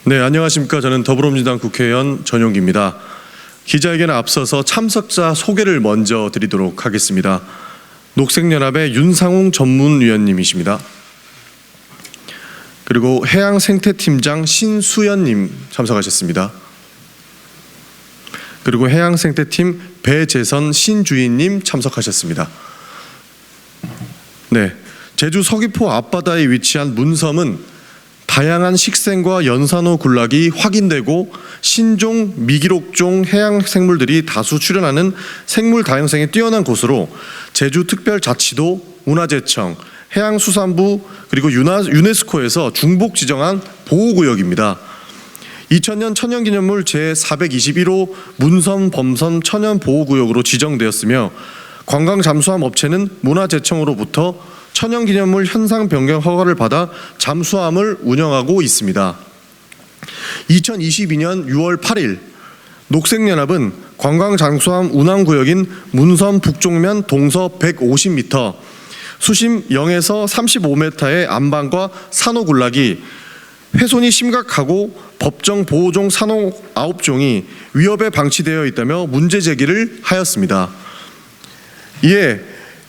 네, 안녕하십니까. 저는 더불어민주당 국회의원 전용기입니다. 기자회견에 앞서서 참석자 소개를 먼저 드리도록 하겠습니다. 녹색연합의 윤상웅 전문위원님이십니다. 그리고 해양생태팀장 신수연님 참석하셨습니다. 그리고 해양생태팀 배재선 신주인님 참석하셨습니다. 네, 제주 서귀포 앞바다에 위치한 문섬은 다양한 식생과 연산호 군락이 확인되고 신종, 미기록종 해양 생물들이 다수 출현하는 생물 다양성이 뛰어난 곳으로 제주특별자치도, 문화재청, 해양수산부 그리고 유네스코에서 중복 지정한 보호구역입니다. 2000년 천연기념물 제421호 문섬 범섬 천연보호구역으로 지정되었으며 관광 잠수함 업체는 문화재청으로부터 천연기념물 현상 변경 허가를 받아 잠수함을 운영하고 있습니다. 2022년 6월 8일 녹색연합은 관광 잠수함 운항구역인 문섬 북쪽면 동서 150m, 수심 0에서 35m의 안반과 산호 군락이 훼손이 심각하고 법정 보호종 산호 9종이 위협에 방치되어 있다며 문제 제기를 하였습니다. 이에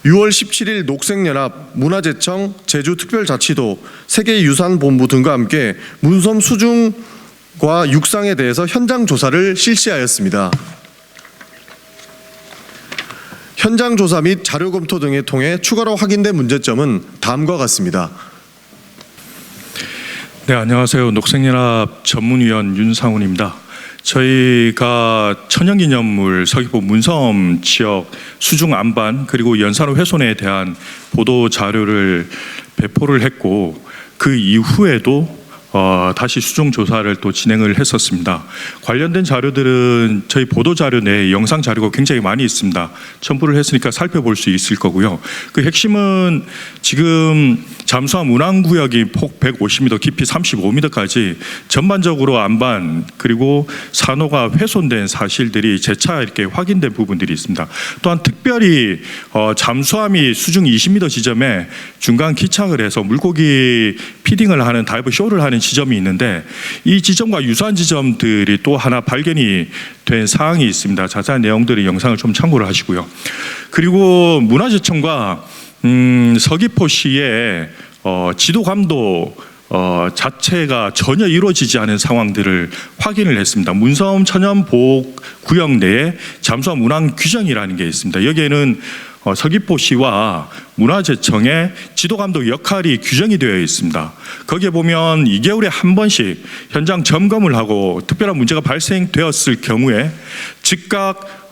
6월 17일 녹색연합, 문화재청, 제주특별자치도, 세계유산본부 등과 함께 문섬 수중과 육상에 대해서 현장 조사를 실시하였습니다. 현장 조사 및 자료 검토 등을 통해 추가로 확인된 문제점은 다음과 같습니다. 네, 안녕하세요. 녹색연합 전문위원 윤상훈입니다. 저희가 천연기념물 서귀포 문섬 지역 수중 안반 그리고 연산호 훼손에 대한 보도 자료를 배포를 했고 그 이후에도 다시 수중 조사를 또 진행을 했었습니다. 관련된 자료들은 저희 보도 자료 내에 영상 자료가 굉장히 많이 있습니다. 첨부를 했으니까 살펴볼 수 있을 거고요. 그 핵심은 지금 잠수함 운항구역이 폭 150m, 깊이 35m까지 전반적으로 안반 그리고 산호가 훼손된 사실들이 재차 이렇게 확인된 부분들이 있습니다. 또한 특별히 잠수함이 수중 20m 지점에 중간 기착을 해서 물고기 피딩을 하는 다이브 쇼를 하는 지점이 있는데 이 지점과 유사한 지점들이 또 하나 발견이 된 사항이 있습니다. 자세한 내용들의 영상을 좀 참고를 하시고요. 그리고 문화재청과 서귀포시의 지도 감독 자체가 전혀 이루어지지 않은 상황들을 확인을 했습니다. 문섬 천연보호구역 내에 잠수함 운항 규정이라는 게 있습니다. 여기에는 서귀포시와 문화재청의 지도감독 역할이 규정이 되어 있습니다. 거기에 보면 2개월에 한 번씩 현장 점검을 하고 특별한 문제가 발생되었을 경우에 즉각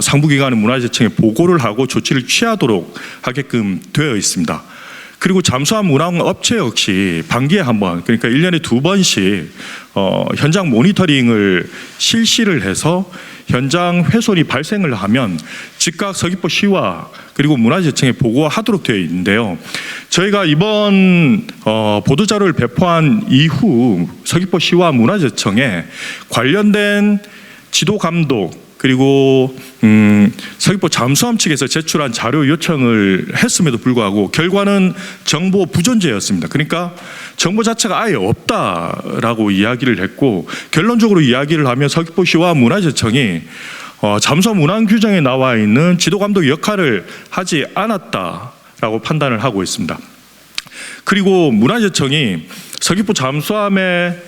상부기관은 문화재청에 보고를 하고 조치를 취하도록 하게끔 되어 있습니다. 그리고 잠수함 운항 업체 역시 반기에 한 번, 그러니까 1년에 2번씩 현장 모니터링을 실시를 해서 현장 훼손이 발생을 하면 즉각 서귀포시와 그리고 문화재청에 보고하도록 되어 있는데요. 저희가 이번 보도자료를 배포한 이후 서귀포시와 문화재청에 관련된 지도감독 그리고 서귀포 잠수함 측에서 제출한 자료 요청을 했음에도 불구하고 결과는 정보 부존재였습니다. 그러니까 정보 자체가 아예 없다라고 이야기를 했고 결론적으로 이야기를 하면 서귀포시와 문화재청이 잠수함 운항 규정에 나와 있는 지도감독 역할을 하지 않았다라고 판단을 하고 있습니다. 그리고 문화재청이 서귀포 잠수함의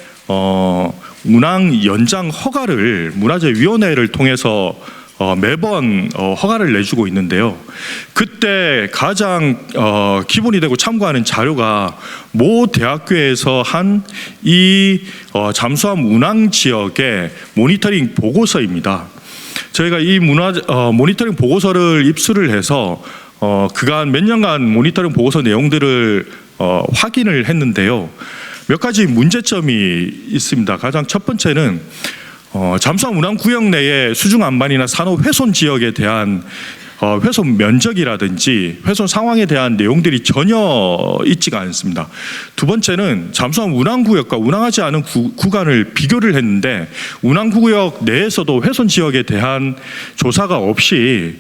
운항 연장 허가를 문화재위원회를 통해서 매번 허가를 내주고 있는데요. 그때 가장 기본이 되고 참고하는 자료가 모 대학교에서 한 이 잠수함 운항 지역의 모니터링 보고서입니다. 저희가 이 모니터링 보고서를 입수를 해서 그간 몇 년간 모니터링 보고서 내용들을 확인을 했는데요. 몇 가지 문제점이 있습니다. 가장 첫 번째는 잠수함 운항 구역 내에 수중 안반이나 산호 훼손 지역에 대한 훼손 면적이라든지 훼손 상황에 대한 내용들이 전혀 있지가 않습니다. 두 번째는 잠수함 운항 구역과 운항하지 않은 구간을 비교를 했는데 운항 구역 내에서도 훼손 지역에 대한 조사가 없이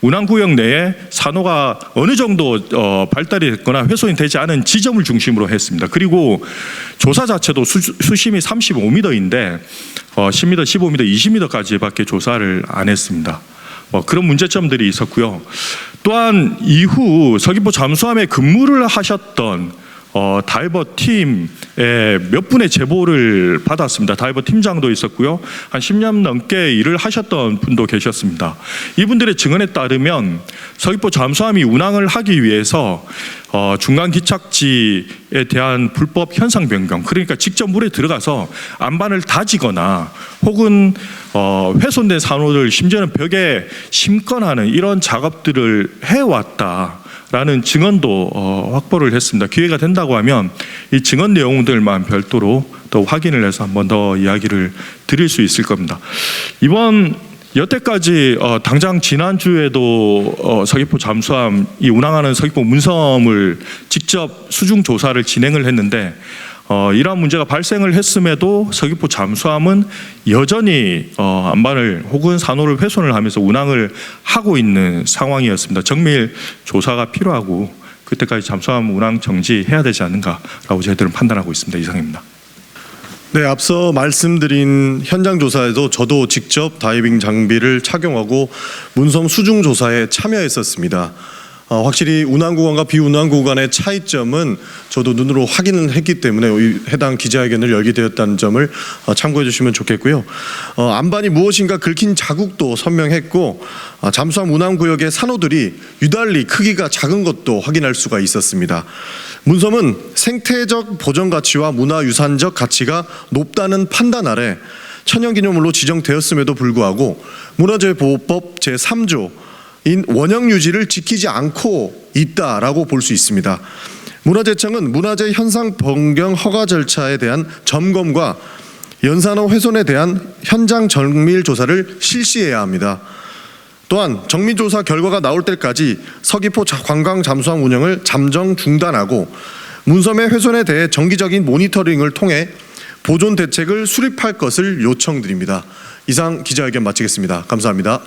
운항구역 내에 산호가 어느 정도 발달이 됐거나 훼손이 되지 않은 지점을 중심으로 했습니다. 그리고 조사 자체도 수심이 35m인데 10m, 15m, 20m까지밖에 조사를 안 했습니다. 그런 문제점들이 있었고요. 또한 이후 서귀포 잠수함에 근무를 하셨던 다이버 팀의 몇 분의 제보를 받았습니다. 다이버 팀장도 있었고요. 한 10년 넘게 일을 하셨던 분도 계셨습니다. 이분들의 증언에 따르면 서귀포 잠수함이 운항을 하기 위해서 중간 기착지에 대한 불법 현상 변경, 그러니까 직접 물에 들어가서 안반을 다지거나 혹은 훼손된 산호를 심지어는 벽에 심거나 하는 이런 작업들을 해왔다 라는 증언도 확보를 했습니다. 기회가 된다고 하면 이 증언 내용들만 별도로 또 확인을 해서 한 번 더 이야기를 드릴 수 있을 겁니다. 이번 여태까지 당장 지난주에도 서귀포 잠수함이 운항하는 서귀포 문섬을 직접 수중 조사를 진행을 했는데 이러한 문제가 발생을 했음에도 서귀포 잠수함은 여전히 안반을 혹은 산호를 훼손을 하면서 운항을 하고 있는 상황이었습니다. 정밀 조사가 필요하고 그때까지 잠수함 운항 정지해야 되지 않는가라고 저희들은 판단하고 있습니다. 이상입니다. 네, 앞서 말씀드린 현장 조사에도 저도 직접 다이빙 장비를 착용하고 문섬 수중 조사에 참여했었습니다. 확실히 운항 구간과 비운항 구간의 차이점은 저도 눈으로 확인을 했기 때문에 해당 기자회견을 열게 되었다는 점을 참고해 주시면 좋겠고요. 안반이 무엇인가 긁힌 자국도 선명했고 잠수함 운항 구역의 산호들이 유달리 크기가 작은 것도 확인할 수가 있었습니다. 문섬은 생태적 보전 가치와 문화유산적 가치가 높다는 판단 아래 천연기념물로 지정되었음에도 불구하고 문화재보호법 제3조 인 원형 유지를 지키지 않고 있다라고 볼 수 있습니다. 문화재청은 문화재 현상 변경 허가 절차에 대한 점검과 연산호 훼손에 대한 현장 정밀 조사를 실시해야 합니다. 또한 정밀 조사 결과가 나올 때까지 서귀포 관광 잠수함 운영을 잠정 중단하고 문섬의 훼손에 대해 정기적인 모니터링을 통해 보존 대책을 수립할 것을 요청드립니다. 이상 기자회견 마치겠습니다. 감사합니다.